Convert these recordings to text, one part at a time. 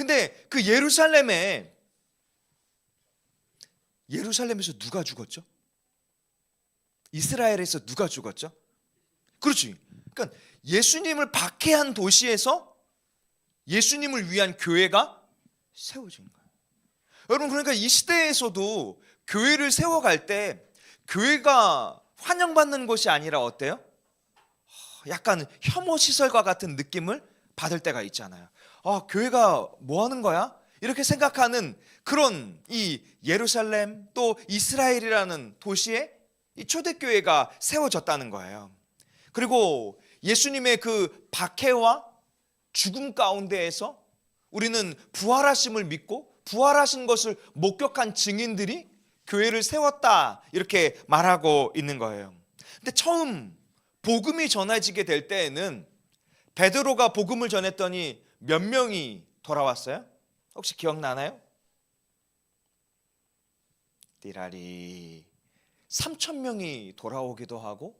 근데 그 예루살렘에서 누가 죽었죠? 이스라엘에서 누가 죽었죠? 그렇지. 그러니까 예수님을 박해한 도시에서 예수님을 위한 교회가 세워진 거예요. 여러분, 그러니까 이 시대에서도 교회를 세워갈 때 교회가 환영받는 것이 아니라 어때요? 약간 혐오 시설과 같은 느낌을 받을 때가 있잖아요. 교회가 뭐 하는 거야? 이렇게 생각하는 그런 이 예루살렘 또 이스라엘이라는 도시에 이 초대교회가 세워졌다는 거예요. 그리고 예수님의 그 박해와 죽음 가운데에서 우리는 부활하심을 믿고 부활하신 것을 목격한 증인들이 교회를 세웠다, 이렇게 말하고 있는 거예요. 근데 처음 복음이 전해지게 될 때에는 베드로가 복음을 전했더니 몇 명이 돌아왔어요? 혹시 기억나나요? 띠라리 3,000명이 돌아오기도 하고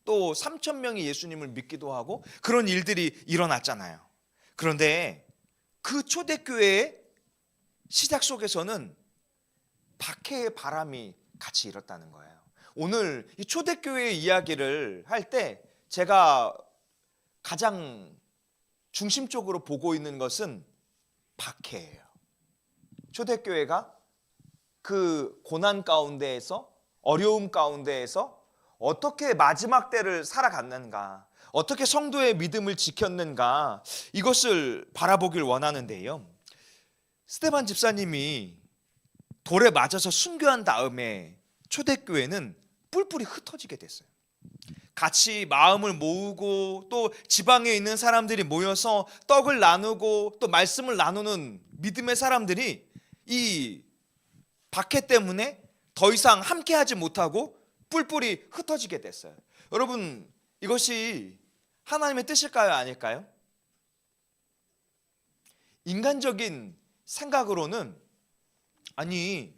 또 3,000명이 예수님을 믿기도 하고 그런 일들이 일어났잖아요. 그런데 그 초대교회의 시작 속에서는 박해의 바람이 같이 일었다는 거예요. 오늘 이 초대교회의 이야기를 할 때 제가 가장 중심적으로 보고 있는 것은 박해예요. 초대교회가 그 고난 가운데에서, 어려움 가운데에서 어떻게 마지막 때를 살아갔는가, 어떻게 성도의 믿음을 지켰는가, 이것을 바라보길 원하는데요. 스데반 집사님이 돌에 맞아서 순교한 다음에 초대교회는 뿔뿔이 흩어지게 됐어요. 같이 마음을 모으고 또 지방에 있는 사람들이 모여서 떡을 나누고 또 말씀을 나누는 믿음의 사람들이 이 박해 때문에 더 이상 함께하지 못하고 뿔뿔이 흩어지게 됐어요. 여러분, 이것이 하나님의 뜻일까요, 아닐까요? 인간적인 생각으로는 아니,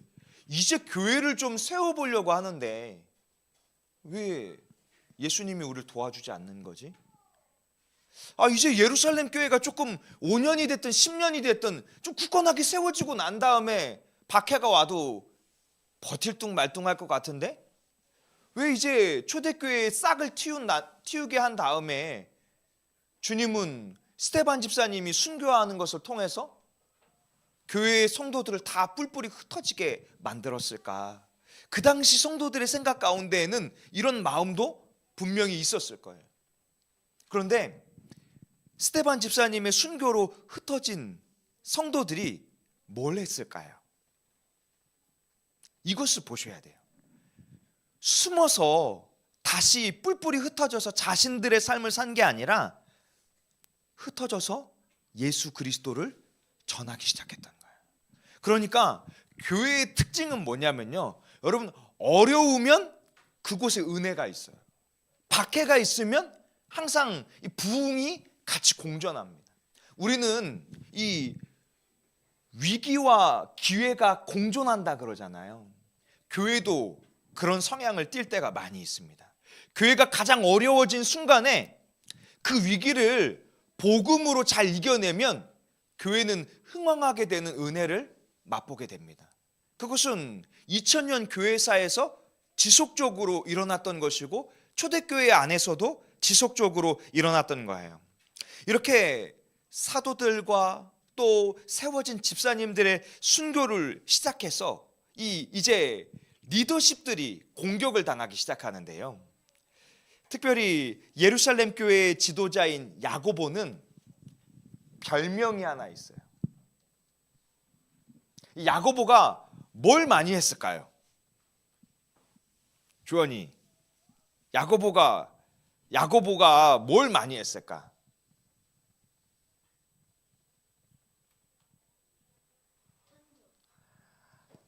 이제 교회를 좀 세워보려고 하는데 왜 예수님이 우리를 도와주지 않는 거지? 이제 예루살렘 교회가 조금 5년이 됐든 10년이 됐든 좀 굳건하게 세워지고 난 다음에 박해가 와도 버틸 둥 말둥할 것 같은데 왜 이제 초대교회의 싹을 틔우게 한 다음에 주님은 스데반 집사님이 순교하는 것을 통해서 교회의 성도들을 다 뿔뿔이 흩어지게 만들었을까? 그 당시 성도들의 생각 가운데에는 이런 마음도 분명히 있었을 거예요. 그런데 스데반 집사님의 순교로 흩어진 성도들이 뭘 했을까요? 이것을 보셔야 돼요. 숨어서 다시 뿔뿔이 흩어져서 자신들의 삶을 산 게 아니라 흩어져서 예수 그리스도를 전하기 시작했던 거예요. 그러니까 교회의 특징은 뭐냐면요, 여러분, 어려우면 그곳에 은혜가 있어요. 박해가 있으면 항상 이 부흥이 같이 공존합니다. 우리는 이 위기와 기회가 공존한다 그러잖아요. 교회도 그런 성향을 띌 때가 많이 있습니다. 교회가 가장 어려워진 순간에 그 위기를 복음으로 잘 이겨내면 교회는 흥왕하게 되는 은혜를 맛보게 됩니다. 그것은 2000년 교회사에서 지속적으로 일어났던 것이고 초대교회 안에서도 지속적으로 일어났던 거예요. 이렇게 사도들과 또 세워진 집사님들의 순교를 시작해서 이제 리더십들이 공격을 당하기 시작하는데요. 특별히 예루살렘 교회의 지도자인 야고보는 별명이 하나 있어요. 야고보가 뭘 많이 했을까요? 주원이, 야고보가 뭘 많이 했을까?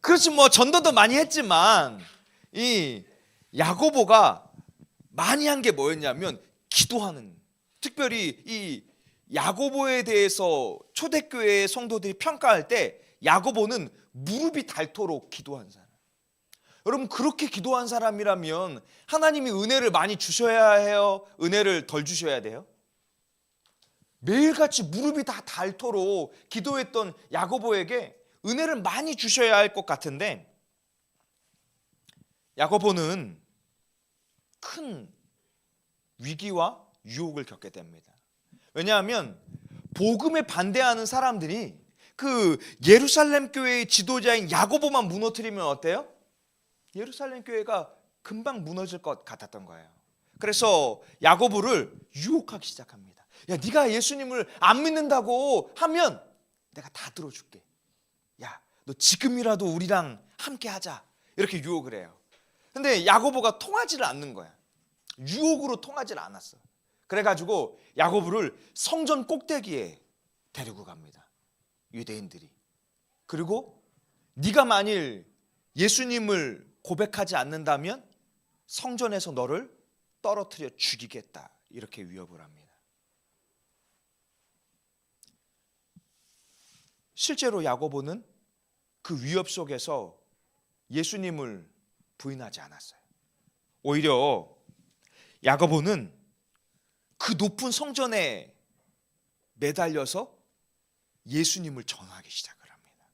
그렇지, 뭐 전도도 많이 했지만 이 야고보가 많이 한 게 뭐였냐면 기도하는, 특별히 이 야고보에 대해서 초대교회의 성도들이 평가할 때 야고보는 무릎이 닳도록 기도한 사람. 여러분, 그렇게 기도한 사람이라면 하나님이 은혜를 많이 주셔야 해요? 은혜를 덜 주셔야 돼요? 매일같이 무릎이 다 닳도록 기도했던 야고보에게 은혜를 많이 주셔야 할 것 같은데, 야고보는 큰 위기와 유혹을 겪게 됩니다. 왜냐하면 복음에 반대하는 사람들이 그 예루살렘 교회의 지도자인 야고보만 무너뜨리면 어때요? 예루살렘 교회가 금방 무너질 것 같았던 거예요. 그래서 야고보를 유혹하기 시작합니다. 야, 네가 예수님을 안 믿는다고 하면 내가 다 들어줄게. 야, 너 지금이라도 우리랑 함께 하자. 이렇게 유혹을 해요. 근데 야고보가 통하지를 않는 거야. 유혹으로 통하지를 않았어. 그래가지고 야고보를 성전 꼭대기에 데리고 갑니다. 유대인들이. 그리고 네가 만일 예수님을 고백하지 않는다면 성전에서 너를 떨어뜨려 죽이겠다. 이렇게 위협을 합니다. 실제로 야고보는 그 위협 속에서 예수님을 부인하지 않았어요. 오히려 야고보는 그 높은 성전에 매달려서 예수님을 전하기 시작을 합니다.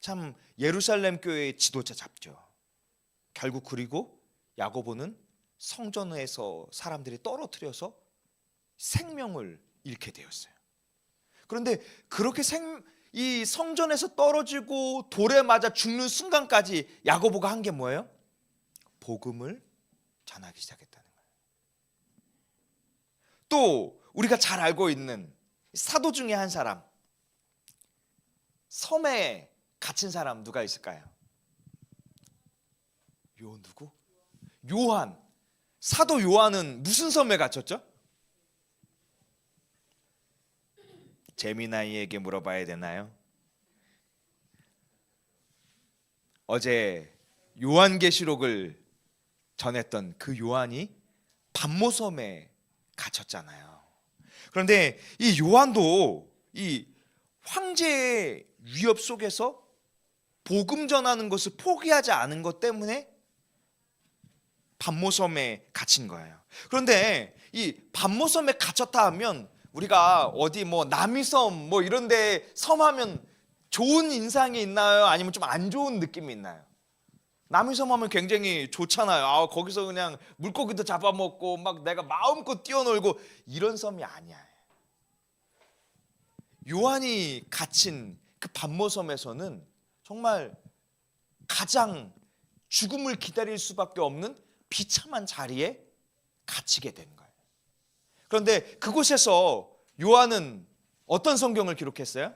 참 예루살렘 교회의 지도자 잡죠. 결국 그리고 야고보는 성전에서 사람들이 떨어뜨려서 생명을 잃게 되었어요. 그런데 그렇게 이 성전에서 떨어지고 돌에 맞아 죽는 순간까지 야고보가 한 게 뭐예요? 복음을 전하기 시작했다는 거예요. 또 우리가 잘 알고 있는 사도 중에 한 사람, 섬에 갇힌 사람 누가 있을까요? 누구? 요한. 사도 요한은 무슨 섬에 갇혔죠? 재미나이에게 물어봐야 되나요? 어제 요한계시록을 전했던 그 요한이 pat모섬에 갇혔잖아요. 그런데 이 요한도 이 황제의 위협 속에서 복음 전하는 것을 포기하지 않은 것 때문에 pat모섬에 갇힌 거예요. 그런데 이 pat모섬에 갇혔다 하면 우리가 어디 뭐 남이섬 뭐 이런 데 섬하면 좋은 인상이 있나요? 아니면 좀 안 좋은 느낌이 있나요? 남이섬 하면 굉장히 좋잖아요. 거기서 그냥 물고기도 잡아먹고 막 내가 마음껏 뛰어놀고 이런 섬이 아니야. 요한이 갇힌 그 pat모섬에서는 정말 가장 죽음을 기다릴 수밖에 없는 비참한 자리에 갇히게 된 거예요. 그런데 그곳에서 요한은 어떤 성경을 기록했어요?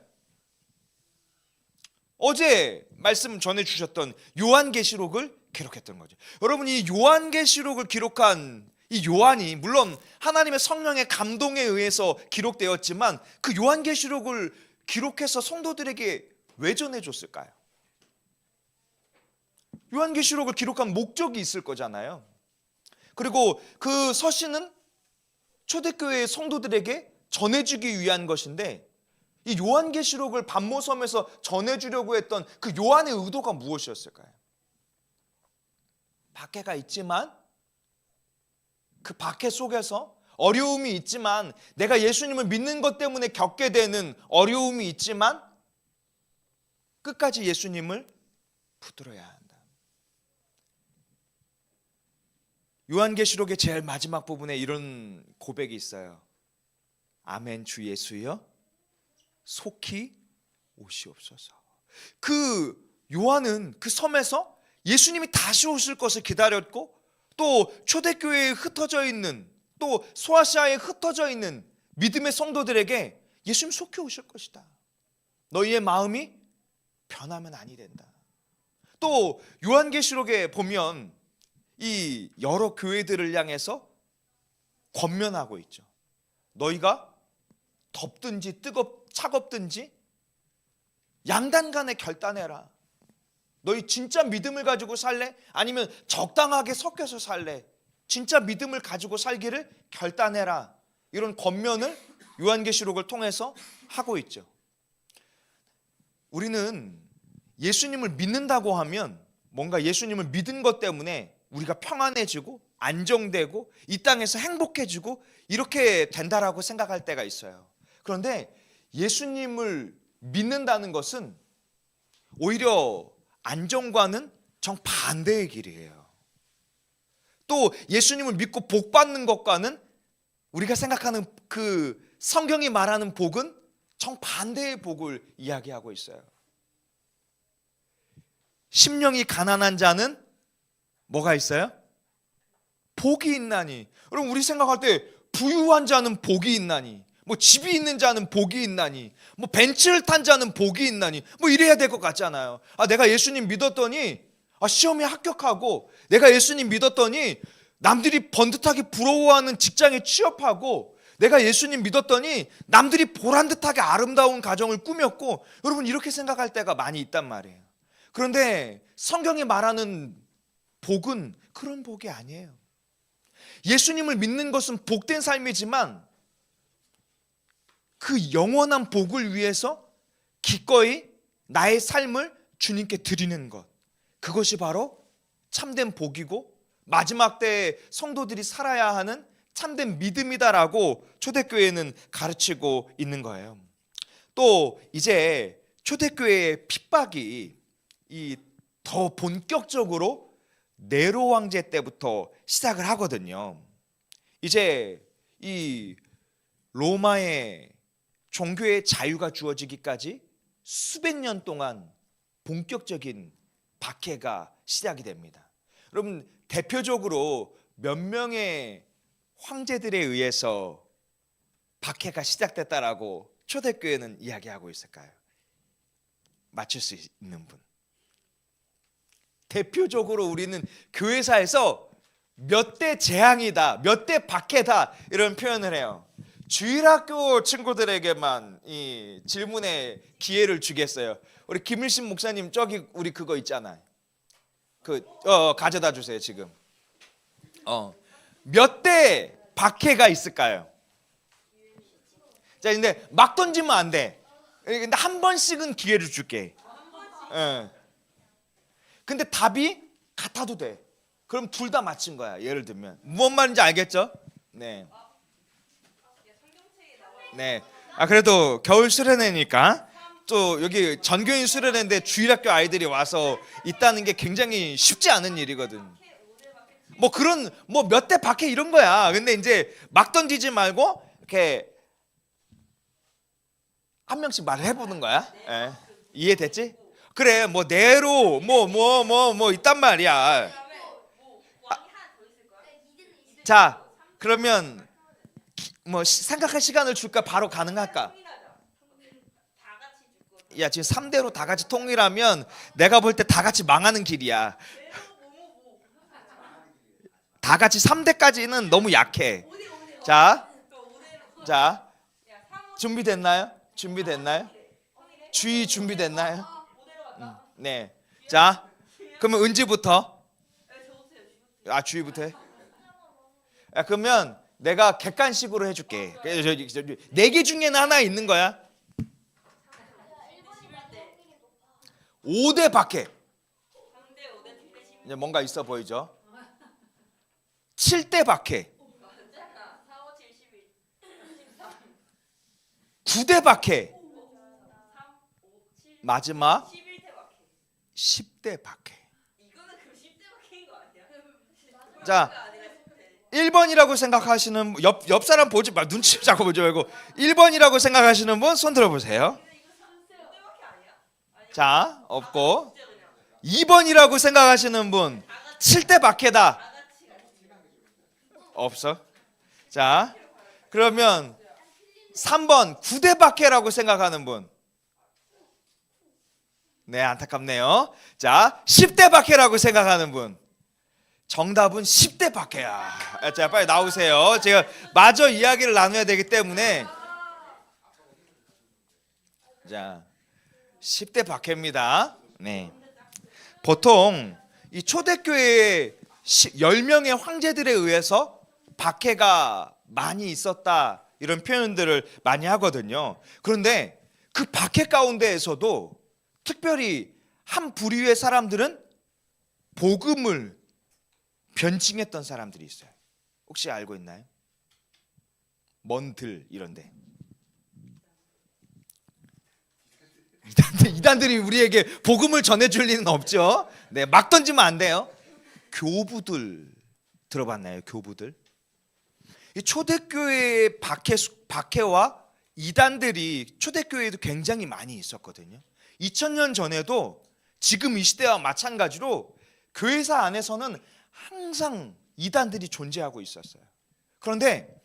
어제 말씀 전해주셨던 요한계시록을 기록했던 거죠. 여러분, 이 요한계시록을 기록한 이 요한이 물론 하나님의 성령의 감동에 의해서 기록되었지만 그 요한계시록을 기록해서 성도들에게 왜 전해줬을까요? 요한계시록을 기록한 목적이 있을 거잖아요. 그리고 그 서신은 초대교회의 성도들에게 전해주기 위한 것인데 이 요한계시록을 pat모섬에서 전해주려고 했던 그 요한의 의도가 무엇이었을까요? 박해가 있지만 그 박해 속에서 어려움이 있지만 내가 예수님을 믿는 것 때문에 겪게 되는 어려움이 있지만 끝까지 예수님을 붙들어야 한다. 요한계시록의 제일 마지막 부분에 이런 고백이 있어요. 아멘 주 예수여 속히 오시옵소서. 그 요한은 그 섬에서 예수님이 다시 오실 것을 기다렸고 또 초대교회에 흩어져 있는 또 소아시아에 흩어져 있는 믿음의 성도들에게 예수님 속히 오실 것이다. 너희의 마음이 변하면 아니 된다. 또 요한계시록에 보면 이 여러 교회들을 향해서 권면하고 있죠. 너희가 덥든지 차갑든지 양단 간에 결단해라. 너희 진짜 믿음을 가지고 살래? 아니면 적당하게 섞여서 살래? 진짜 믿음을 가지고 살기를 결단해라. 이런 권면을 요한계시록을 통해서 하고 있죠. 우리는 예수님을 믿는다고 하면 뭔가 예수님을 믿은 것 때문에 우리가 평안해지고 안정되고 이 땅에서 행복해지고 이렇게 된다라고 생각할 때가 있어요. 그런데 예수님을 믿는다는 것은 오히려 안정과는 정반대의 길이에요. 또 예수님을 믿고 복 받는 것과는 우리가 생각하는 그 성경이 말하는 복은 정반대의 복을 이야기하고 있어요. 심령이 가난한 자는 뭐가 있어요? 복이 있나니. 여러분, 우리 생각할 때 부유한 자는 복이 있나니, 뭐 집이 있는 자는 복이 있나니, 뭐 벤츠를 탄 자는 복이 있나니, 뭐 이래야 될 것 같잖아요. 내가 예수님 믿었더니 시험에 합격하고, 내가 예수님 믿었더니 남들이 번듯하게 부러워하는 직장에 취업하고, 내가 예수님 믿었더니 남들이 보란듯하게 아름다운 가정을 꾸몄고, 여러분 이렇게 생각할 때가 많이 있단 말이에요. 그런데 성경이 말하는 복은 그런 복이 아니에요. 예수님을 믿는 것은 복된 삶이지만 그 영원한 복을 위해서 기꺼이 나의 삶을 주님께 드리는 것, 그것이 바로 참된 복이고 마지막 때에 성도들이 살아야 하는 참된 믿음이다라고 초대교회는 가르치고 있는 거예요. 또 이제 초대교회의 핍박이 더 본격적으로 네로 황제 때부터 시작을 하거든요. 이제 이 로마의 종교의 자유가 주어지기까지 수백 년 동안 본격적인 박해가 시작이 됩니다. 여러분, 대표적으로 몇 명의 황제들에 의해서 박해가 시작됐다라고 초대교회는 이야기하고 있을까요? 맞출 수 있는 분. 대표적으로 우리는 교회사에서 몇 대 재앙이다, 몇 대 박해다 이런 표현을 해요. 주일학교 친구들에게만 이 질문의 기회를 주겠어요. 우리 김일신 목사님, 저기 우리 그거 있잖아요. 가져다 주세요. 지금 몇 대 박해가 있을까요? 자, 근데 막 던지면 안 돼. 근데 한 번씩은 기회를 줄게. 근데 답이 같아도 돼. 그럼 둘 다 맞힌 거야. 예를 들면 무슨 말인지 알겠죠? 네. 네. 그래도 겨울 수련회니까 또 여기 전교인 수련회인데 주일학교 아이들이 와서 있다는 게 굉장히 쉽지 않은 일이거든. 뭐 그런 뭐 몇 대 박해 이런 거야. 근데 이제 막 던지지 말고 이렇게 한 명씩 말을 해보는 거야. 네. 이해됐지? 그래, 뭐 내로 뭐 있단 말이야. 자, 그러면 뭐 생각할 시간을 줄까? 바로 가능할까? 야, 지금 3대로 다 같이 통일하면 내가 볼 때 다 같이 망하는 길이야. 다 같이 3대까지는 너무 약해. 자, 준비됐나요? 주의 준비됐나요? 네. 자, 그러면 은지부터. 주의부터 해. 그러면 내가 객관식으로 해줄게. 4개 중에는 하나 있는 거야. 5대 박해. 이제 뭔가 있어 보이죠? 7대 박해. 9대 박해. 마지막 10대 박해. 자, 1번이라고 생각하시는 옆 사람 보지 마. 눈치 자꾸 보지 말고 1번이라고 생각하시는 분 손 들어보세요. 자, 없고 2번이라고 생각하시는 분 7대 박해다. 없어. 자, 그러면 3번 9대 박해라고 생각하는 분. 네, 안타깝네요. 자, 10대 박해라고 생각하는 분. 정답은 10대 박해야. 자, 빨리 나오세요. 제가 마저 이야기를 나눠야 되기 때문에. 자, 10대 박해입니다. 네. 보통 이 초대교회의 10명의 황제들에 의해서 박해가 많이 있었다, 이런 표현들을 많이 하거든요. 그런데 그 박해 가운데에서도 특별히 한 부류의 사람들은 복음을 변증했던 사람들이 있어요. 혹시 알고 있나요? 먼들 이런데. 이단들이 우리에게 복음을 전해줄 리는 없죠. 네, 막 던지면 안 돼요. 교부들 들어봤나요? 교부들. 이 초대교회의 박해와 이단들이 초대교회에도 굉장히 많이 있었거든요. 2000년 전에도 지금 이 시대와 마찬가지로 교회사 안에서는 항상 이단들이 존재하고 있었어요. 그런데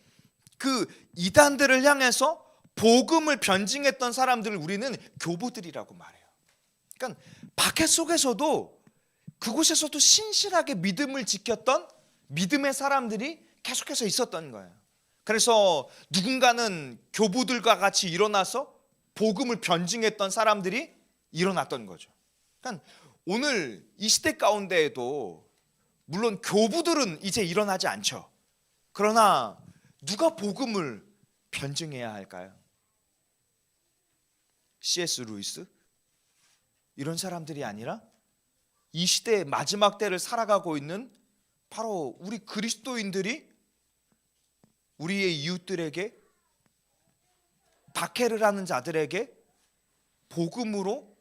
그 이단들을 향해서 복음을 변증했던 사람들을 우리는 교부들이라고 말해요. 그러니까 박해 속에서도 그곳에서도 신실하게 믿음을 지켰던 믿음의 사람들이 계속해서 있었던 거예요. 그래서 누군가는 교부들과 같이 일어나서 복음을 변증했던 사람들이 일어났던 거죠. 그러니까 오늘 이 시대 가운데에도 물론 교부들은 이제 일어나지 않죠. 그러나 누가 복음을 변증해야 할까요? C.S. 루이스? 이런 사람들이 아니라 이 시대의 마지막 때를 살아가고 있는 바로 우리 그리스도인들이 우리의 이웃들에게, 박해를 하는 자들에게 복음으로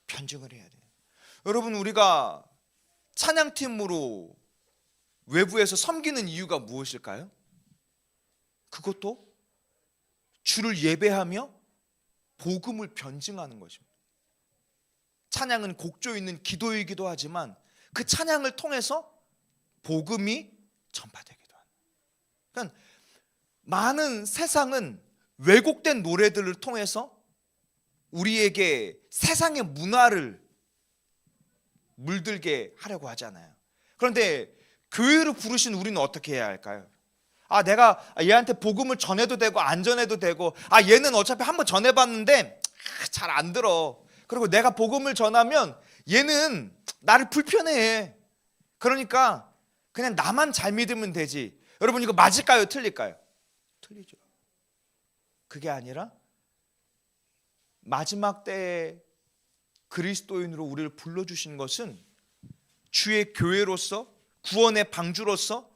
변증을 해야 돼요. 여러분, 우리가 찬양팀으로 외부에서 섬기는 이유가 무엇일까요? 그것도 주를 예배하며 복음을 변증하는 것입니다. 찬양은 곡조 있는 기도이기도 하지만 그 찬양을 통해서 복음이 전파되기도 합니다. 그러니까 많은 세상은 왜곡된 노래들을 통해서 우리에게 세상의 문화를 물들게 하려고 하잖아요. 그런데 교회로 부르신 우리는 어떻게 해야 할까요? 내가 얘한테 복음을 전해도 되고 안 전해도 되고, 얘는 어차피 한번 전해봤는데 잘 안 들어. 그리고 내가 복음을 전하면 얘는 나를 불편해해. 그러니까 그냥 나만 잘 믿으면 되지. 여러분, 이거 맞을까요? 틀릴까요? 틀리죠. 그게 아니라 마지막 때에 그리스도인으로 우리를 불러주신 것은 주의 교회로서, 구원의 방주로서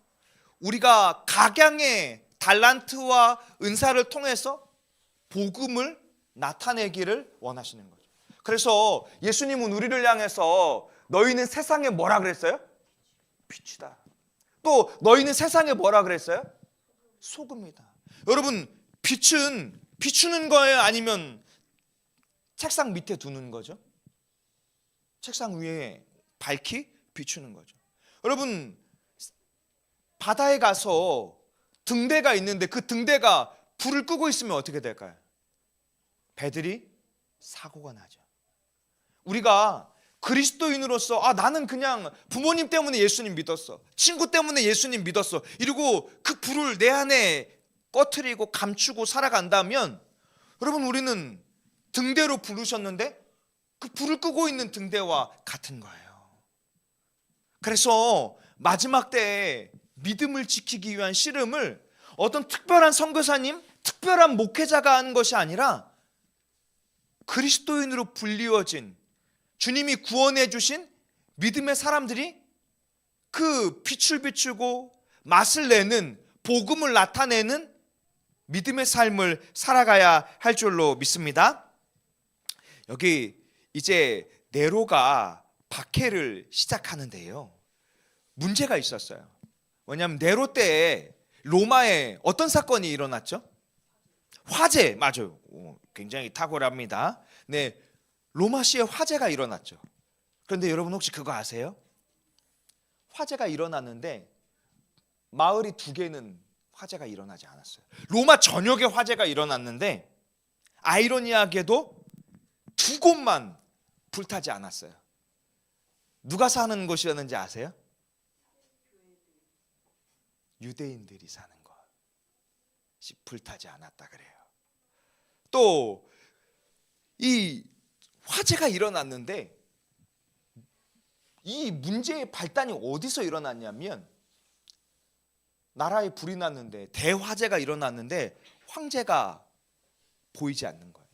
우리가 각양의 달란트와 은사를 통해서 복음을 나타내기를 원하시는 거죠. 그래서 예수님은 우리를 향해서 너희는 세상에 뭐라 그랬어요? 빛이다. 또 너희는 세상에 뭐라 그랬어요? 소금이다. 여러분, 빛은 비추는 거예요? 아니면 책상 밑에 두는 거죠? 책상 위에 밝히 비추는 거죠. 여러분, 바다에 가서 등대가 있는데 그 등대가 불을 끄고 있으면 어떻게 될까요? 배들이 사고가 나죠. 우리가 그리스도인으로서 나는 그냥 부모님 때문에 예수님 믿었어, 친구 때문에 예수님 믿었어, 이러고 그 불을 내 안에 꺼트리고 감추고 살아간다면, 여러분, 우리는 등대로 부르셨는데 그 불을 끄고 있는 등대와 같은 거예요. 그래서 마지막 때에 믿음을 지키기 위한 씨름을 어떤 특별한 선교사님, 특별한 목회자가 하는 것이 아니라 그리스도인으로 불리워진, 주님이 구원해 주신 믿음의 사람들이 그 빛을 비추고 맛을 내는, 복음을 나타내는 믿음의 삶을 살아가야 할 줄로 믿습니다. 여기 이제 네로가 박해를 시작하는데요, 문제가 있었어요. 왜냐하면 네로 때에 로마에 어떤 사건이 일어났죠? 화재, 맞아요. 굉장히 탁월합니다. 네, 로마시에 화재가 일어났죠. 그런데 여러분, 혹시 그거 아세요? 화재가 일어났는데 마을이 2개는 화재가 일어나지 않았어요. 로마 전역에 화재가 일어났는데 아이러니하게도 2곳만 불타지 않았어요. 누가 사는 곳이었는지 아세요? 유대인들이 사는 것이 불타지 않았다 그래요. 또 이 화재가 일어났는데 이 문제의 발단이 어디서 일어났냐면, 나라에 불이 났는데, 대화재가 일어났는데 황제가 보이지 않는 거예요.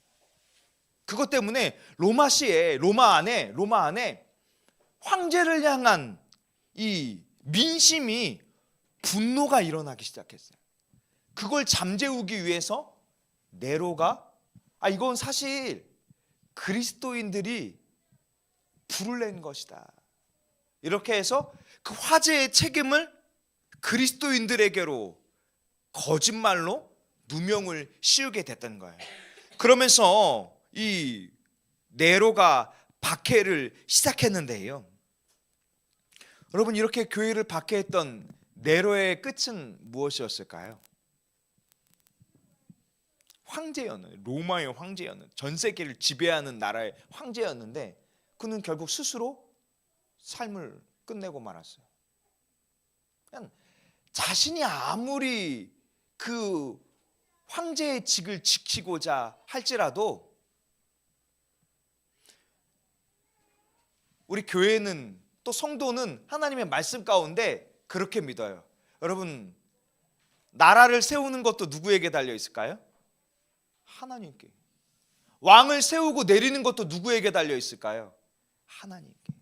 그것 때문에 로마 안에 황제를 향한 이 민심이, 분노가 일어나기 시작했어요. 그걸 잠재우기 위해서 네로가 이건 사실 그리스도인들이 불을 낸 것이다. 이렇게 해서 그 화재의 책임을 그리스도인들에게로 거짓말로 누명을 씌우게 됐던 거예요. 그러면서 이 네로가 박해를 시작했는데요. 여러분, 이렇게 교회를 박해했던 네로의 끝은 무엇이었을까요? 황제였는, 로마의 황제였는, 전 세계를 지배하는 나라의 황제였는데 그는 결국 스스로 삶을 끝내고 말았어요. 그냥 자신이 아무리 그 황제의 직을 지키고자 할지라도 우리 교회는 또 성도는 하나님의 말씀 가운데 그렇게 믿어요. 여러분, 나라를 세우는 것도 누구에게 달려 있을까요? 하나님께. 왕을 세우고 내리는 것도 누구에게 달려 있을까요? 하나님께.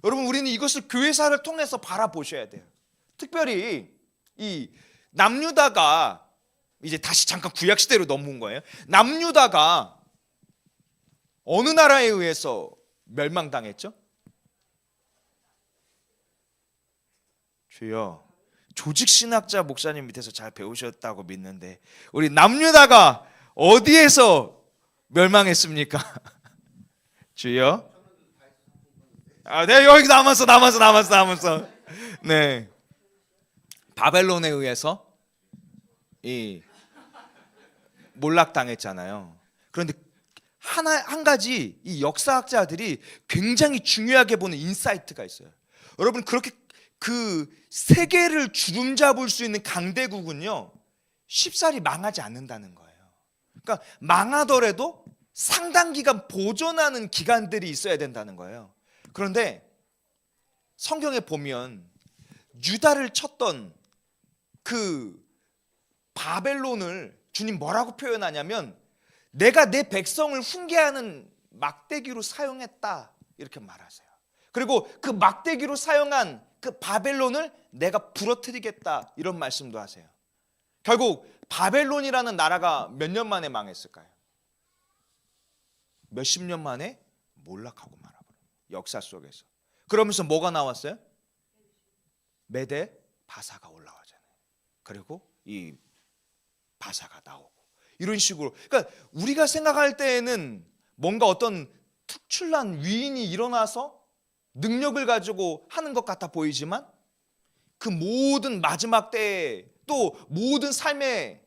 여러분, 우리는 이것을 교회사를 통해서 바라보셔야 돼요. 특별히 이 남유다가, 이제 다시 잠깐 구약시대로 넘어온 거예요. 남유다가 어느 나라에 의해서 멸망당했죠? 주여, 조직신학자 목사님 밑에서 잘 배우셨다고 믿는데 우리 남유다가 어디에서 멸망했습니까? 주여. 네, 여기 남았어. 네, 바벨론에 의해서 이 몰락당했잖아요. 그런데 한 가지 이 역사학자들이 굉장히 중요하게 보는 인사이트가 있어요. 여러분, 그렇게 그 세계를 주름잡을 수 있는 강대국은요, 쉽사리 망하지 않는다는 거예요. 그러니까 망하더라도 상당 기간 보존하는 기간들이 있어야 된다는 거예요. 그런데 성경에 보면 유다를 쳤던 그 바벨론을 주님 뭐라고 표현하냐면 내가 내 백성을 훈계하는 막대기로 사용했다, 이렇게 말하세요. 그리고 그 막대기로 사용한 그 바벨론을 내가 부러뜨리겠다, 이런 말씀도 하세요. 결국 바벨론이라는 나라가 몇 년 만에 망했을까요? 몇십 년 만에 몰락하고 말아버려요. 역사 속에서. 그러면서 뭐가 나왔어요? 메대 바사가 올라가잖아요. 그리고 이 바사가 나오고, 이런 식으로. 그러니까 우리가 생각할 때에는 뭔가 어떤 특출난 위인이 일어나서 능력을 가지고 하는 것 같아 보이지만 그 모든 마지막 때에 또 모든 삶의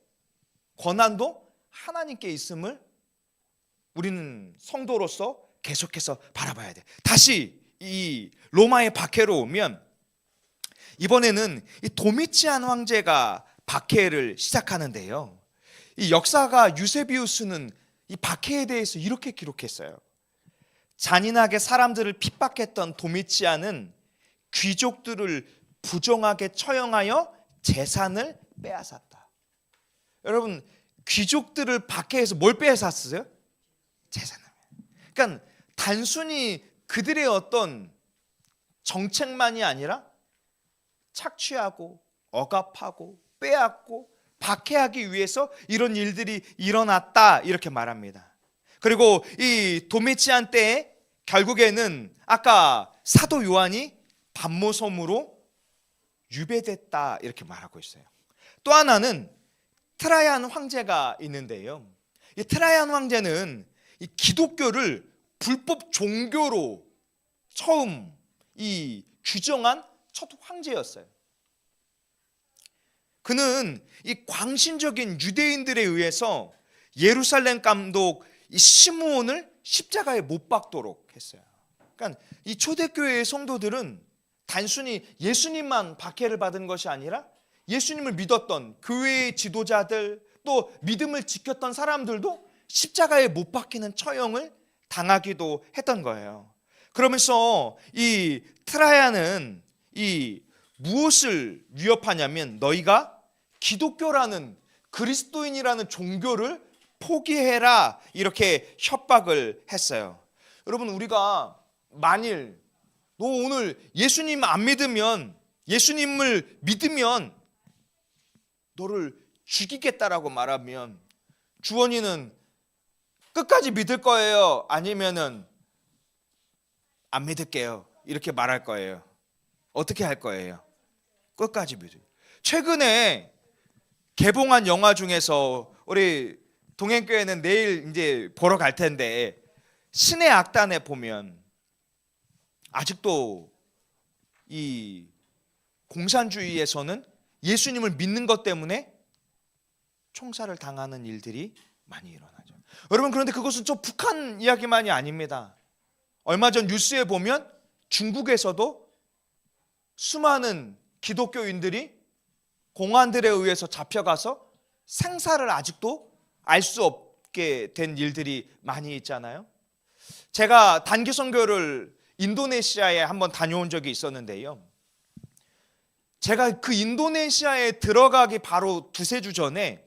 권한도 하나님께 있음을 우리는 성도로서 계속해서 바라봐야 돼. 다시 이 로마의 박해로 오면 이번에는 이 도미치안 황제가 박해를 시작하는데요. 이 역사가 유세비우스는 이 박해에 대해서 이렇게 기록했어요. 잔인하게 사람들을 핍박했던 도미치안은 귀족들을 부정하게 처형하여 재산을 빼앗았다. 여러분, 귀족들을 박해해서 뭘 빼앗았어요? 재산을. 그러니까 단순히 그들의 어떤 정책만이 아니라 착취하고 억압하고 빼앗고 박해하기 위해서 이런 일들이 일어났다, 이렇게 말합니다. 그리고 이 도미치안 때에 결국에는 아까 사도 요한이 반모섬으로 유배됐다, 이렇게 말하고 있어요. 또 하나는 트라이안 황제가 있는데요. 이 트라이안 황제는 이 기독교를 불법 종교로 처음 이 규정한 첫 황제였어요. 그는 이 광신적인 유대인들에 의해서 예루살렘 감독 이 시므온을 십자가에 못 박도록 했어요. 그러니까 이 초대교회의 성도들은 단순히 예수님만 박해를 받은 것이 아니라 예수님을 믿었던 교회의 지도자들, 또 믿음을 지켰던 사람들도 십자가에 못 박히는 처형을 당하기도 했던 거예요. 그러면서 이 트라이안은 이 무엇을 위협하냐면 너희가 기독교라는 그리스도인이라는 종교를 포기해라, 이렇게 협박을 했어요. 여러분, 우리가 만일 너 오늘 예수님 안 믿으면, 예수님을 믿으면 너를 죽이겠다라고 말하면 주원이는 끝까지 믿을 거예요? 아니면은 안 믿을게요, 이렇게 말할 거예요? 어떻게 할 거예요? 끝까지 믿어요. 최근에 개봉한 영화 중에서 우리 동행교회는 내일 이제 보러 갈 텐데, 신의 악단에 보면 아직도 이 공산주의에서는 예수님을 믿는 것 때문에 총살을 당하는 일들이 많이 일어나죠. 여러분, 그런데 그것은 좀 북한 이야기만이 아닙니다. 얼마 전 뉴스에 보면 중국에서도 수많은 기독교인들이 공안들에 의해서 잡혀가서 생사를 아직도 알 수 없게 된 일들이 많이 있잖아요. 제가 단기 선교를 인도네시아에 한번 다녀온 적이 있었는데요, 제가 그 인도네시아에 들어가기 바로 두세 주 전에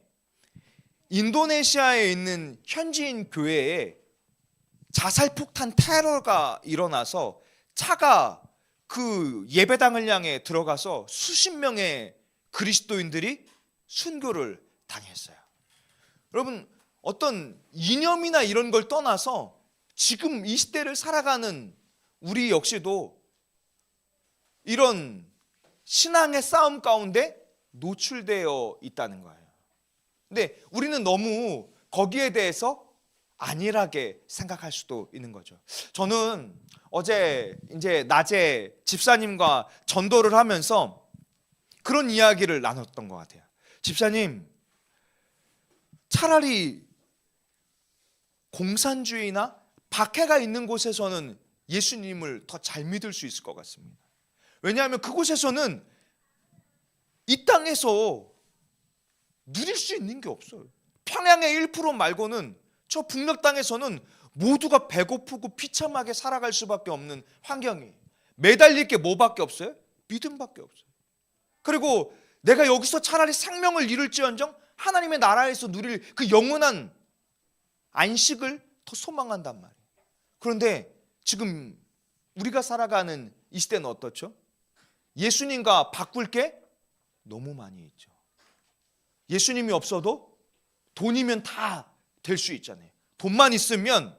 인도네시아에 있는 현지인 교회에 자살폭탄 테러가 일어나서 차가 그 예배당을 향해 들어가서 수십 명의 그리스도인들이 순교를 당했어요. 여러분, 어떤 이념이나 이런 걸 떠나서 지금 이 시대를 살아가는 우리 역시도 이런 신앙의 싸움 가운데 노출되어 있다는 거예요. 근데 우리는 너무 거기에 대해서 안일하게 생각할 수도 있는 거죠. 저는 어제 이제 낮에 집사님과 전도를 하면서 그런 이야기를 나눴던 것 같아요. 집사님, 차라리 공산주의나 박해가 있는 곳에서는 예수님을 더 잘 믿을 수 있을 것 같습니다. 왜냐하면 그곳에서는 이 땅에서 누릴 수 있는 게 없어요. 평양의 1% 말고는 저 북녘 땅에서는 모두가 배고프고 비참하게 살아갈 수밖에 없는 환경이, 매달릴 게 뭐밖에 없어요? 믿음밖에 없어요. 그리고 내가 여기서 차라리 생명을 잃을지언정 하나님의 나라에서 누릴 그 영원한 안식을 더 소망한단 말이에요. 그런데 지금 우리가 살아가는 이 시대는 어떻죠? 예수님과 바꿀 게 너무 많이 있죠. 예수님이 없어도 돈이면 다 될 수 있잖아요. 돈만 있으면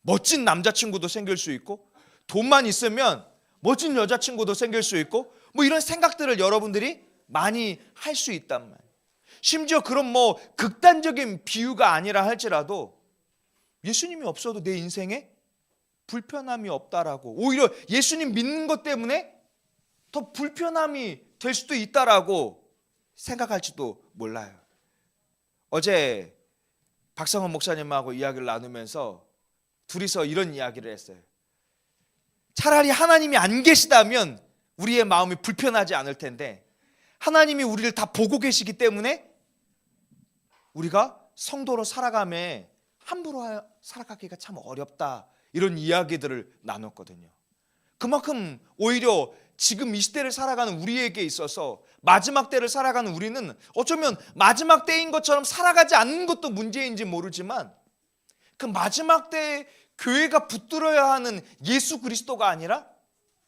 멋진 남자친구도 생길 수 있고, 돈만 있으면 멋진 여자친구도 생길 수 있고, 뭐 이런 생각들을 여러분들이 많이 할 수 있단 말이에요. 심지어 그런 뭐 극단적인 비유가 아니라 할지라도 예수님이 없어도 내 인생에 불편함이 없다라고, 오히려 예수님 믿는 것 때문에 더 불편함이 될 수도 있다라고 생각할지도 몰라요. 어제 박상원 목사님하고 이야기를 나누면서 둘이서 이런 이야기를 했어요. 차라리 하나님이 안 계시다면 우리의 마음이 불편하지 않을 텐데, 하나님이 우리를 다 보고 계시기 때문에 우리가 성도로 살아가며 함부로 살아가기가 참 어렵다, 이런 이야기들을 나눴거든요. 그만큼 오히려 지금 이 시대를 살아가는 우리에게 있어서, 마지막 때를 살아가는 우리는 어쩌면 마지막 때인 것처럼 살아가지 않는 것도 문제인지 모르지만, 그 마지막 때에 교회가 붙들어야 하는 예수 그리스도가 아니라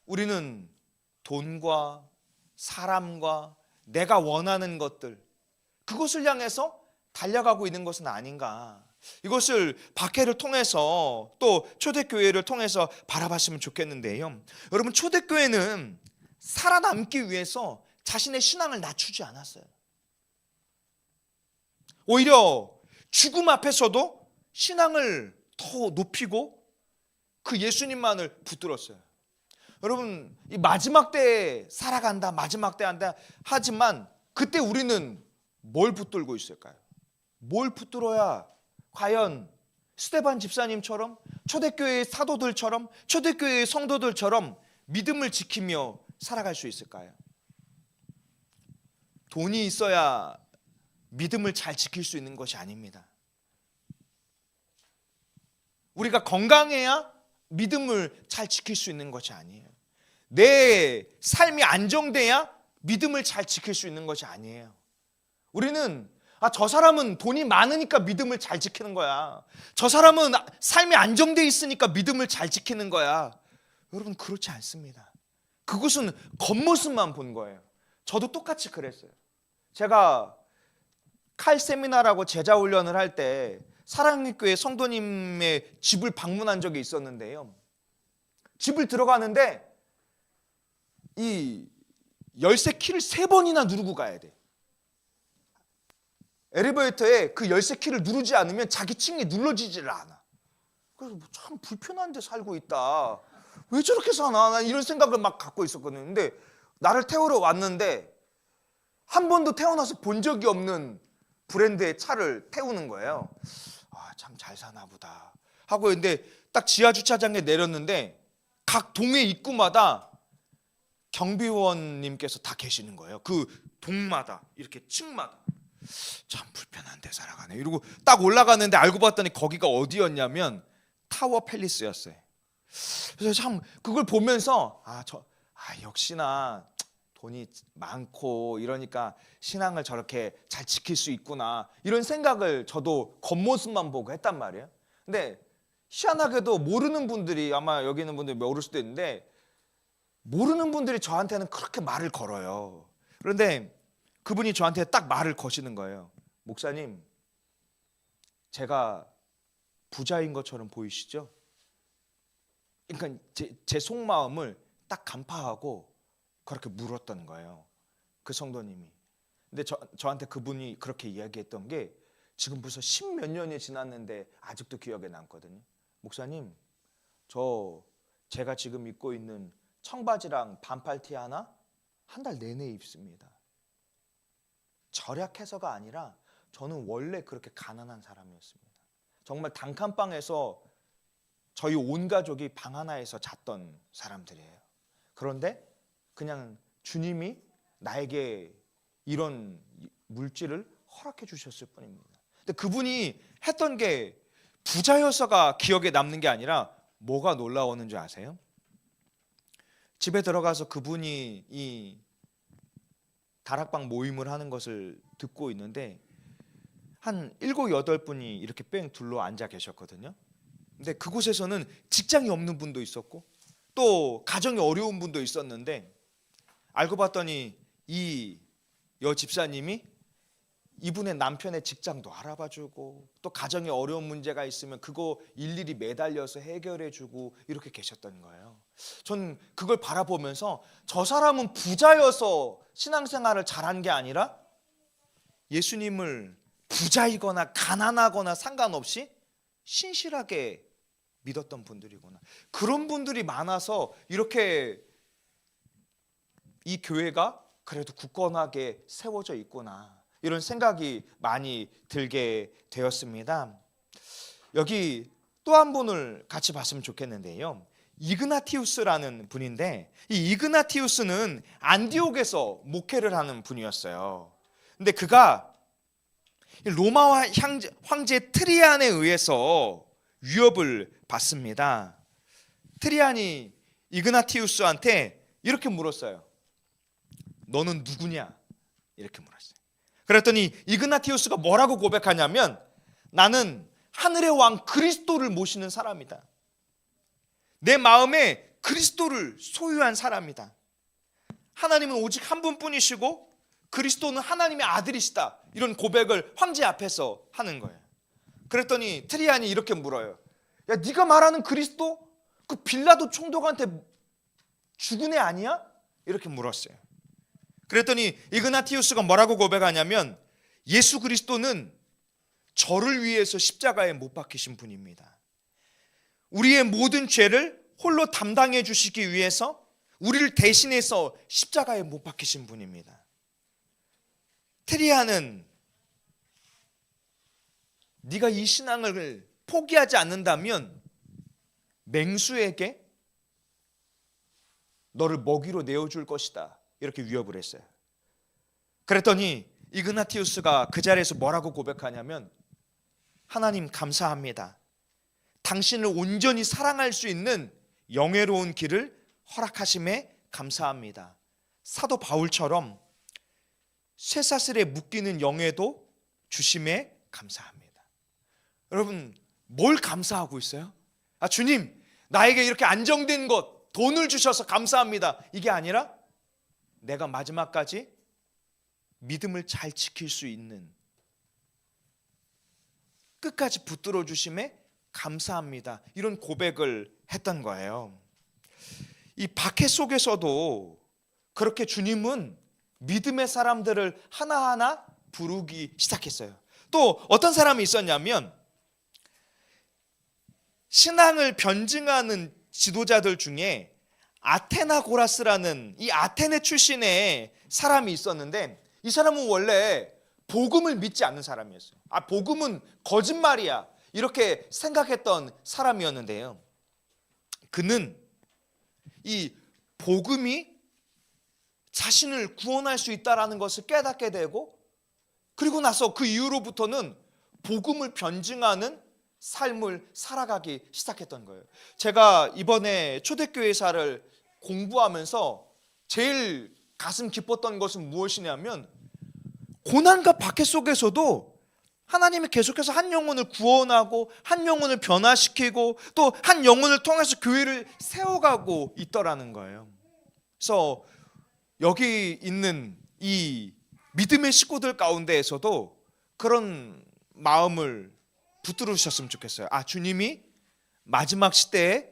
우리는 돈과 사람과 내가 원하는 것들, 그것을 향해서 달려가고 있는 것은 아닌가. 이것을 박해를 통해서 또 초대교회를 통해서 바라봤으면 좋겠는데요. 여러분, 초대교회는 살아남기 위해서 자신의 신앙을 낮추지 않았어요. 오히려 죽음 앞에서도 신앙을 더 높이고 그 예수님만을 붙들었어요. 여러분, 이 마지막 때에 살아간다, 마지막 때 한다 하지만 그때 우리는 뭘 붙들고 있을까요? 뭘 붙들어야 과연 스데반 집사님처럼, 초대교회의 사도들처럼, 초대교회의 성도들처럼 믿음을 지키며 살아갈 수 있을까요? 돈이 있어야 믿음을 잘 지킬 수 있는 것이 아닙니다. 우리가 건강해야 믿음을 잘 지킬 수 있는 것이 아니에요. 내 삶이 안정돼야 믿음을 잘 지킬 수 있는 것이 아니에요. 우리는 저 사람은 돈이 많으니까 믿음을 잘 지키는 거야, 저 사람은 삶이 안정돼 있으니까 믿음을 잘 지키는 거야. 여러분, 그렇지 않습니다. 그것은 겉모습만 본 거예요. 저도 똑같이 그랬어요. 제가 칼 세미나라고 제자 훈련을 할 때 사랑의 교회 성도님의 집을 방문한 적이 있었는데요. 집을 들어가는데 이 열쇠 키를 3번이나 누르고 가야 돼. 엘리베이터에 그 열쇠 키를 누르지 않으면 자기 층이 눌러지질 않아. 그래서 참 불편한 데 살고 있다. 왜 저렇게 사나? 난 이런 생각을 막 갖고 있었거든요. 근데 나를 태우러 왔는데 한 번도 태어나서 본 적이 없는 브랜드의 차를 태우는 거예요. 아, 참 잘 사나 보다 하고 근데 딱 지하 주차장에 내렸는데 각 동의 입구마다 경비원님께서 다 계시는 거예요. 그 동마다 이렇게 층마다. 참 불편한 데 살아가네 이러고 딱 올라가는데 알고 봤더니 거기가 어디였냐면 타워 팰리스였어요. 그래서 참 그걸 보면서 역시나 돈이 많고 이러니까 신앙을 저렇게 잘 지킬 수 있구나 이런 생각을 저도 겉모습만 보고 했단 말이에요. 근데 희한하게도 모르는 분들이 아마 여기 있는 분들이 모를 수도 있는데 모르는 분들이 저한테는 그렇게 말을 걸어요. 그런데 그분이 저한테 딱 말을 거시는 거예요. 목사님, 제가 부자인 것처럼 보이시죠? 그러니까 제 속마음을 딱 간파하고 그렇게 물었던 거예요. 그 성도님이. 근데 저한테 그분이 그렇게 이야기했던 게 지금 벌써 10몇 년이 지났는데 아직도 기억에 남거든요. 목사님, 제가 지금 입고 있는 청바지랑 반팔티 하나 한 달 내내 입습니다. 절약해서가 아니라 저는 원래 그렇게 가난한 사람이었습니다. 정말 단칸방에서 저희 온 가족이 방 하나에서 잤던 사람들이에요. 그런데 그냥 주님이 나에게 이런 물질을 허락해 주셨을 뿐입니다. 근데 그분이 했던 게 부자여서가 기억에 남는 게 아니라 뭐가 놀라우는 줄 아세요? 집에 들어가서 그분이 이 다락방 모임을 하는 것을 듣고 있는데 한 7, 8분이 이렇게 뺑 둘러 앉아 계셨거든요. 근데 그곳에서는 직장이 없는 분도 있었고 또 가정이 어려운 분도 있었는데 알고 봤더니 이 여집사님이 이분의 남편의 직장도 알아봐주고 또 가정에 어려운 문제가 있으면 그거 일일이 매달려서 해결해주고 이렇게 계셨던 거예요. 전 그걸 바라보면서 저 사람은 부자여서 신앙생활을 잘한 게 아니라 예수님을 부자이거나 가난하거나 상관없이 신실하게 믿었던 분들이구나. 그런 분들이 많아서 이렇게 이 교회가 그래도 굳건하게 세워져 있구나. 이런 생각이 많이 들게 되었습니다. 여기 또 한 분을 같이 봤으면 좋겠는데요. 이그나티우스라는 분인데 이 이그나티우스는 안디옥에서 목회를 하는 분이었어요. 근데 그가 로마 황제 트리안에 의해서 위협을 받습니다. 트리안이 이그나티우스한테 이렇게 물었어요. 너는 누구냐? 이렇게 물었어요. 그랬더니 이그나티우스가 뭐라고 고백하냐면 나는 하늘의 왕 그리스도를 모시는 사람이다. 내 마음에 그리스도를 소유한 사람이다. 하나님은 오직 한 분뿐이시고 그리스도는 하나님의 아들이시다. 이런 고백을 황제 앞에서 하는 거예요. 그랬더니 트리안이 이렇게 물어요. 야, 네가 말하는 그리스도? 그 빌라도 총독한테 죽은 애 아니야? 이렇게 물었어요. 그랬더니 이그나티우스가 뭐라고 고백하냐면 예수 그리스도는 저를 위해서 십자가에 못 박히신 분입니다. 우리의 모든 죄를 홀로 담당해 주시기 위해서 우리를 대신해서 십자가에 못 박히신 분입니다. 트리아는 네가 이 신앙을 포기하지 않는다면 맹수에게 너를 먹이로 내어줄 것이다. 이렇게 위협을 했어요. 그랬더니 이그나티우스가 그 자리에서 뭐라고 고백하냐면 하나님 감사합니다. 당신을 온전히 사랑할 수 있는 영예로운 길을 허락하심에 감사합니다. 사도 바울처럼 쇠사슬에 묶이는 영예도 주심에 감사합니다. 여러분 뭘 감사하고 있어요? 주님 나에게 이렇게 안정된 것 돈을 주셔서 감사합니다. 이게 아니라 내가 마지막까지 믿음을 잘 지킬 수 있는 끝까지 붙들어 주심에 감사합니다. 이런 고백을 했던 거예요. 이 박해 속에서도 그렇게 주님은 믿음의 사람들을 하나하나 부르기 시작했어요. 또 어떤 사람이 있었냐면 신앙을 변증하는 지도자들 중에 아테나고라스라는 이 아테네 출신의 사람이 있었는데, 이 사람은 원래 복음을 믿지 않는 사람이었어요. 복음은 거짓말이야, 이렇게 생각했던 사람이었는데요, 그는 이 복음이 자신을 구원할 수 있다는 것을 깨닫게 되고, 그리고 나서 그 이후로부터는 복음을 변증하는 삶을 살아가기 시작했던 거예요. 제가 이번에 초대교회사를 공부하면서 제일 가슴 기뻤던 것은 무엇이냐면, 고난과 박해 속에서도 하나님이 계속해서 한 영혼을 구원하고 한 영혼을 변화시키고 또 한 영혼을 통해서 교회를 세워가고 있더라는 거예요. 그래서 여기 있는 이 믿음의 식구들 가운데에서도 그런 마음을 붙들으셨으면 좋겠어요. 주님이 마지막 시대에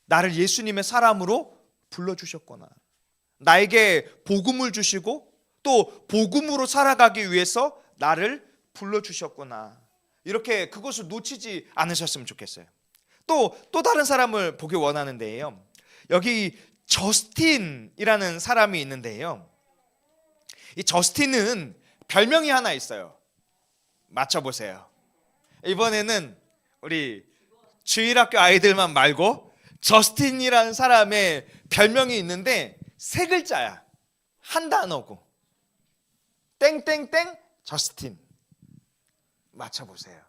나를 예수님의 사람으로 불러주셨구나, 나에게 복음을 주시고 또 복음으로 살아가기 위해서 나를 불러주셨구나, 이렇게 그것을 놓치지 않으셨으면 좋겠어요. 또 다른 사람을 보기 원하는데요, 여기 저스틴이라는 사람이 있는데요, 이 저스틴은 별명이 하나 있어요. 맞춰보세요. 이번에는 우리 주일학교 아이들만 말고 저스틴이라는 사람의 별명이 있는데 세 글자야. 한 단어고. 땡땡땡 저스틴. 맞춰보세요.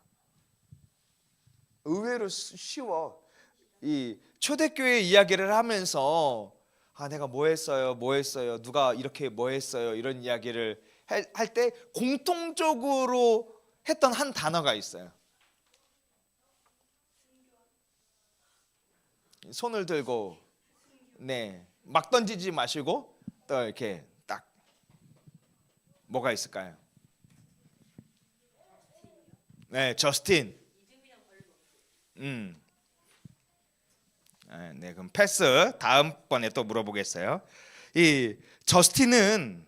의외로 쉬워. 이 초대교회 이야기를 하면서 내가 뭐 했어요, 누가 이렇게 뭐 했어요, 이런 이야기를 할 때 공통적으로 했던 한 단어가 있어요. 손을 들고 막 던지지 마시고 또 이렇게 딱 뭐가 있을까요? 저스틴. 그럼 패스. 다음번에 또 물어보겠어요. 이 저스틴은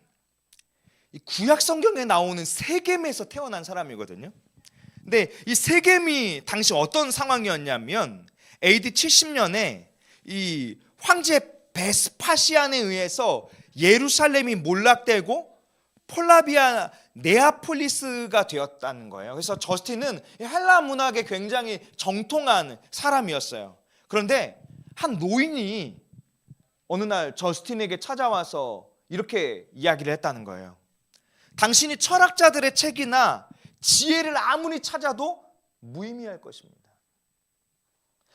이 구약 성경에 나오는 세겜에서 태어난 사람이거든요. 근데 이 세겜이 당시 어떤 상황이었냐면 AD 70년에 이 황제 베스파시안에 의해서 예루살렘이 몰락되고 폴라비아 네아폴리스가 되었다는 거예요. 그래서 저스틴은 헬라 문학에 굉장히 정통한 사람이었어요. 그런데 한 노인이 어느 날 저스틴에게 찾아와서 이렇게 이야기를 했다는 거예요. 당신이 철학자들의 책이나 지혜를 아무리 찾아도 무의미할 것입니다.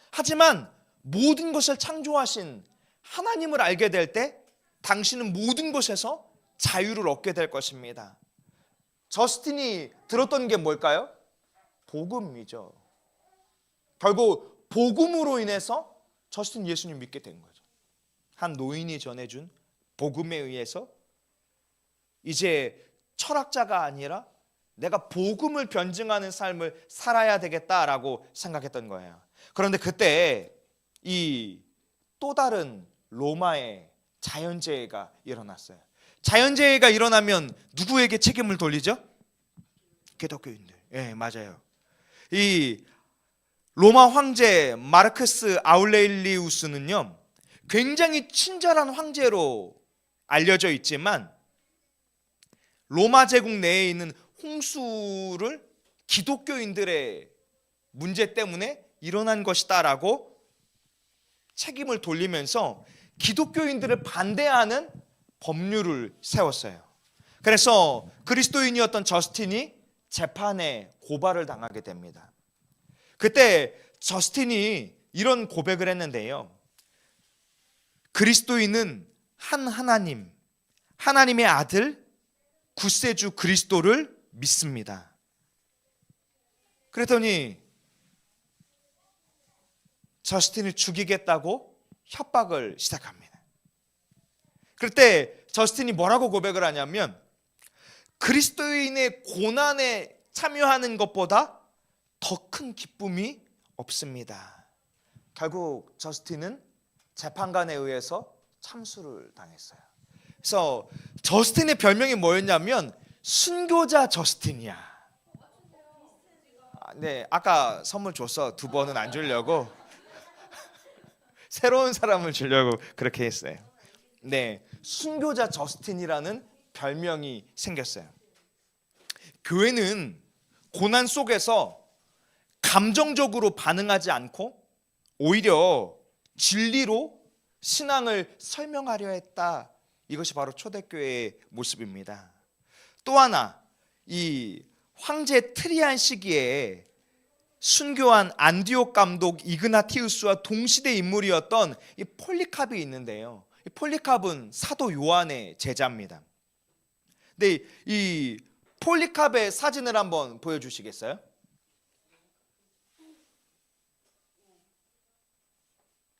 하지만 모든 것을 창조하신 하나님을 알게 될 때 당신은 모든 것에서 자유를 얻게 될 것입니다. 저스틴이 들었던 게 뭘까요? 복음이죠. 결국 복음으로 인해서 저스틴 예수님 믿게 된 거죠. 한 노인이 전해준 복음에 의해서 이제 철학자가 아니라 내가 복음을 변증하는 삶을 살아야 되겠다라고 생각했던 거예요. 그런데 그때 이 또 다른 로마의 자연재해가 일어났어요. 자연재해가 일어나면 누구에게 책임을 돌리죠? 기독교인들. 맞아요. 이 로마 황제 마르크스 아울렐리우스는요, 굉장히 친절한 황제로 알려져 있지만 로마 제국 내에 있는 홍수를 기독교인들의 문제 때문에 일어난 것이다라고 책임을 돌리면서 기독교인들을 반대하는 법률을 세웠어요. 그래서 그리스도인이었던 저스틴이 재판에 고발을 당하게 됩니다. 그때 저스틴이 이런 고백을 했는데요, 그리스도인은 한 하나님, 하나님의 아들 구세주 그리스도를 믿습니다. 그랬더니 저스틴을 죽이겠다고 협박을 시작합니다. 그때 저스틴이 뭐라고 고백을 하냐면, 그리스도인의 고난에 참여하는 것보다 더 큰 기쁨이 없습니다. 결국 저스틴은 재판관에 의해서 참수를 당했어요. 그래서 저스틴의 별명이 뭐였냐면 순교자 저스틴이야. 네, 아까 선물 줬어. 두 번은 안 주려고 새로운 사람을 주려고 그렇게 했어요. 네, 순교자 저스틴이라는 별명이 생겼어요. 교회는 고난 속에서 감정적으로 반응하지 않고 오히려 진리로 신앙을 설명하려 했다. 이것이 바로 초대교회의 모습입니다. 또 하나, 이 황제 트리안 시기에 순교한 안디옥 감독 이그나티우스와 동시대 인물이었던 이 폴리캅이 있는데요. 이 폴리캅은 사도 요한의 제자입니다. 근데 이 폴리캅의 사진을 한번 보여주시겠어요?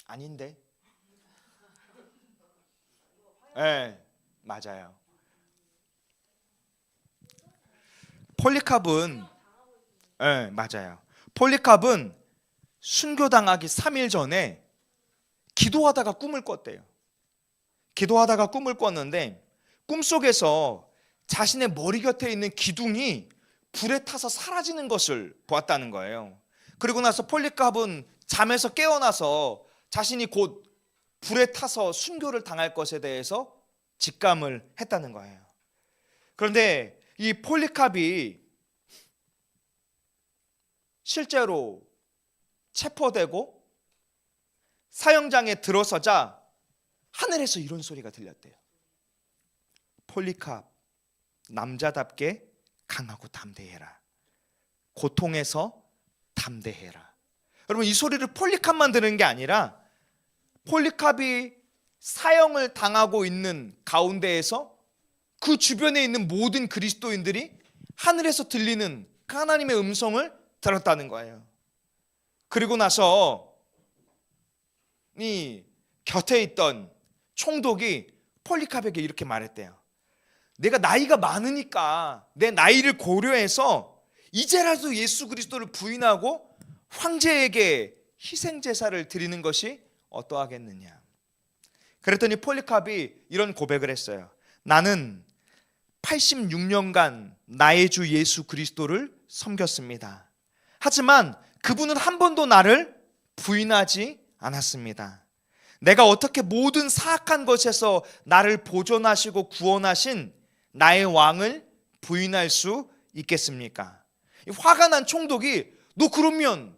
아닌데? 네, 맞아요. 폴리캅은 네, 맞아요. 폴리캅은 순교당하기 3일 전에 기도하다가 꿈을 꿨대요. 기도하다가 꿈을 꿨는데 꿈속에서 자신의 머리 곁에 있는 기둥이 불에 타서 사라지는 것을 보았다는 거예요. 그리고 나서 폴리캅은 잠에서 깨어나서 자신이 곧 불에 타서 순교를 당할 것에 대해서 직감을 했다는 거예요. 그런데 이 폴리캅이 실제로 체포되고 사형장에 들어서자 하늘에서 이런 소리가 들렸대요. 폴리캅, 남자답게 강하고 담대해라. 고통에서 담대해라. 여러분, 이 소리를 폴리캅만 들은 게 아니라 폴리캅이 사형을 당하고 있는 가운데에서 그 주변에 있는 모든 그리스도인들이 하늘에서 들리는 하나님의 음성을 들었다는 거예요. 그리고 나서 이 곁에 있던 총독이 폴리캅에게 이렇게 말했대요. 내가 나이가 많으니까 내 나이를 고려해서 이제라도 예수 그리스도를 부인하고 황제에게 희생 제사를 드리는 것이 어떠하겠느냐. 그랬더니 폴리캅이 이런 고백을 했어요. 나는 86년간 나의 주 예수 그리스도를 섬겼습니다. 하지만 그분은 한 번도 나를 부인하지 않았습니다. 내가 어떻게 모든 사악한 것에서 나를 보존하시고 구원하신 나의 왕을 부인할 수 있겠습니까? 화가 난 총독이 너 그러면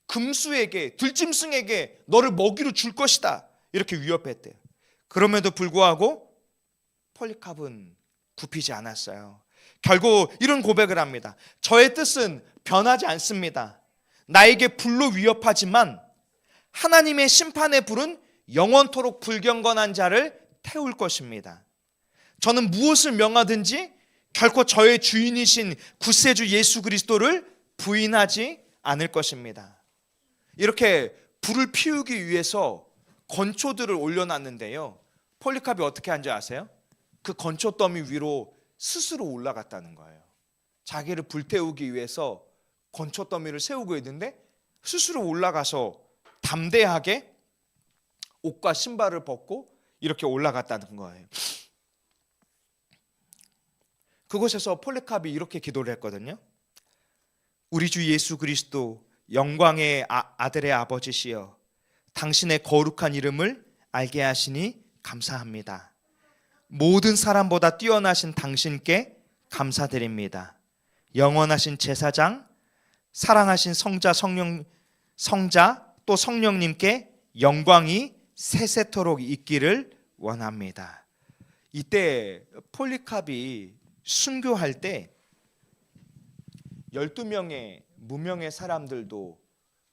금수에게, 들짐승에게 너를 먹이로 줄 것이다, 이렇게 위협했대요. 그럼에도 불구하고 폴리캅은 굽히지 않았어요. 결국 이런 고백을 합니다. 저의 뜻은 변하지 않습니다. 나에게 불로 위협하지만 하나님의 심판의 불은 영원토록 불경건한 자를 태울 것입니다. 저는 무엇을 명하든지 결코 저의 주인이신 구세주 예수 그리스도를 부인하지 않을 것입니다. 이렇게 불을 피우기 위해서 건초들을 올려놨는데요, 폴리캅이 어떻게 한지 아세요? 그 건초 더미 위로 스스로 올라갔다는 거예요. 자기를 불태우기 위해서 건초 더미를 세우고 있는데 스스로 올라가서 담대하게 옷과 신발을 벗고 이렇게 올라갔다는 거예요. 그곳에서 폴리캅이 이렇게 기도를 했거든요. 우리 주 예수 그리스도 영광의 아들의 아버지시여, 당신의 거룩한 이름을 알게 하시니 감사합니다. 모든 사람보다 뛰어나신 당신께 감사드립니다. 영원하신 제사장, 사랑하신 성자 또 성령님께 영광이 세세토록 있기를 원합니다. 이때 폴리캅이 순교할 때 12명의 무명의 사람들도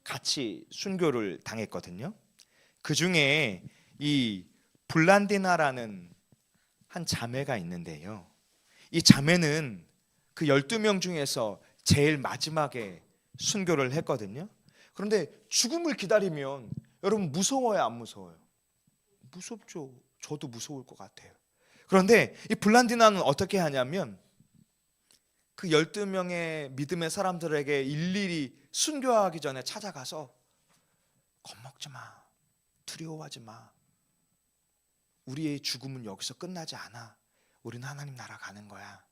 같이 순교를 당했거든요. 그 중에 이 블란디나라는 한 자매가 있는데요, 이 자매는 그 12명 중에서 제일 마지막에 순교를 했거든요. 그런데 죽음을 기다리면 여러분 무서워요, 안 무서워요? 무섭죠. 저도 무서울 것 같아요. 그런데 이 블란디나는 어떻게 하냐면 그 12명의 믿음의 사람들에게 일일이 순교하기 전에 찾아가서 겁먹지 마, 두려워하지 마, 우리의 죽음은 여기서 끝나지 않아, 우리는 하나님 나라 가는 거야,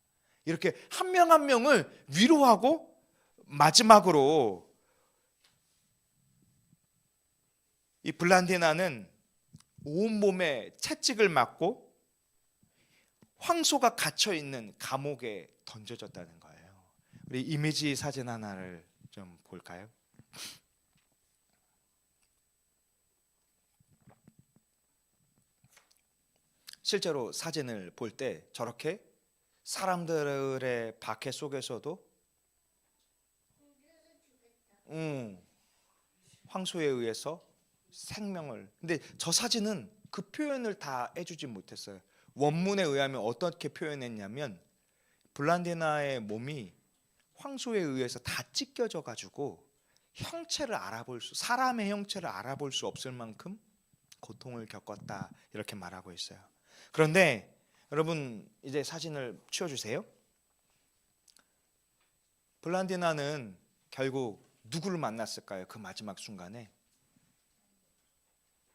이렇게 한 명 한 명을 위로하고 마지막으로 이 블란디나는 온몸에 채찍을 맞고 황소가 갇혀있는 감옥에 던져졌다는 거예요. 우리 이미지 사진 하나를 좀 볼까요? 실제로 사진을 볼 때 저렇게 사람들의 박해 속에서도 황소에 의해서 생명을, 근데 저 사진은 그 표현을 다 해주지 못했어요. 원문에 의하면 어떻게 표현했냐면 블란디나의 몸이 황소에 의해서 다 찢겨져 가지고 사람의 형체를 알아볼 수 없을 만큼 고통을 겪었다, 이렇게 말하고 있어요. 그런데 여러분 이제 사진을 치워주세요. 블란디나는 결국 누구를 만났을까요? 그 마지막 순간에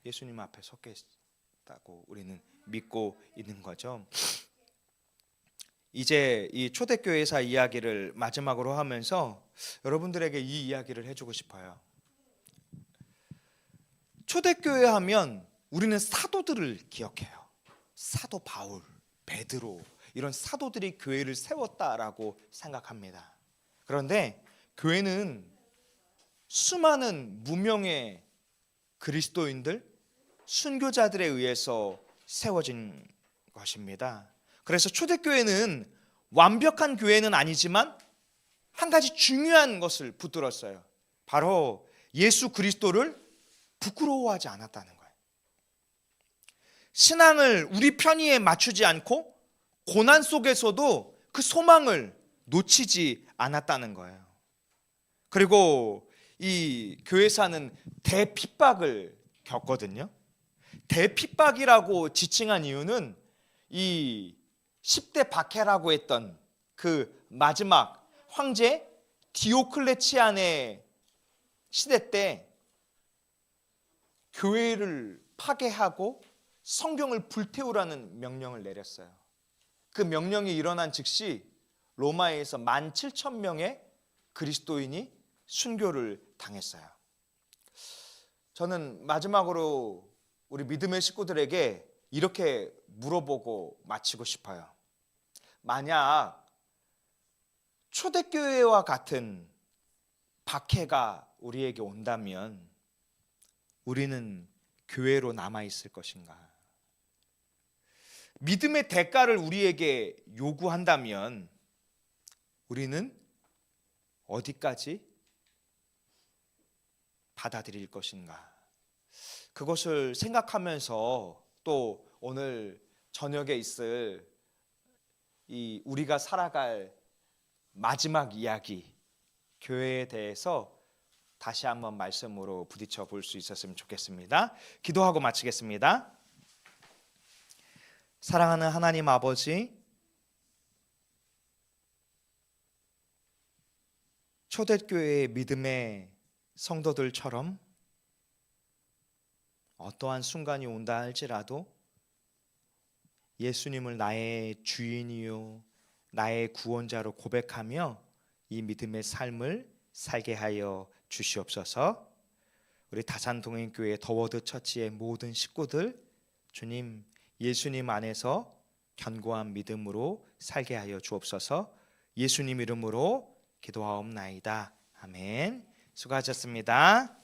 예수님 앞에 섰겠다고 우리는 믿고 있는 거죠. 이제 이 초대교회사 이야기를 마지막으로 하면서 여러분들에게 이 이야기를 해주고 싶어요. 초대교회 하면 우리는 사도들을 기억해요. 사도 바울, 베드로, 이런 사도들이 교회를 세웠다라고 생각합니다. 그런데 교회는 수많은 무명의 그리스도인들, 순교자들에 의해서 세워진 것입니다. 그래서 초대교회는 완벽한 교회는 아니지만 한 가지 중요한 것을 붙들었어요. 바로 예수 그리스도를 부끄러워하지 않았다는 거예요. 신앙을 우리 편의에 맞추지 않고 고난 속에서도 그 소망을 놓치지 않았다는 거예요. 그리고 이 교회사는 대핍박을 겪거든요. 대핍박이라고 지칭한 이유는 이 10대 박해라고 했던 그 마지막 황제 디오클레치안의 시대 때 교회를 파괴하고 성경을 불태우라는 명령을 내렸어요. 그 명령이 일어난 즉시 로마에서 17,000명의 그리스도인이 순교를 당했어요. 저는 마지막으로 우리 믿음의 식구들에게 이렇게 물어보고 마치고 싶어요. 만약 초대교회와 같은 박해가 우리에게 온다면 우리는 교회로 남아있을 것인가? 믿음의 대가를 우리에게 요구한다면 우리는 어디까지 받아들일 것인가? 그것을 생각하면서 또 오늘 저녁에 있을 이 우리가 살아갈 마지막 이야기, 교회에 대해서 다시 한번 말씀으로 부딪혀 볼 수 있었으면 좋겠습니다. 기도하고 마치겠습니다. 사랑하는 하나님 아버지, 초대교회의 믿음의 성도들처럼 어떠한 순간이 온다 할지라도 예수님을 나의 주인이요 나의 구원자로 고백하며 이 믿음의 삶을 살게 하여 주시옵소서. 우리 다산동행교회 더워드 처치의 모든 식구들, 주님 예수님 안에서 견고한 믿음으로 살게 하여 주옵소서. 예수님 이름으로 기도하옵나이다. 아멘. 수고하셨습니다.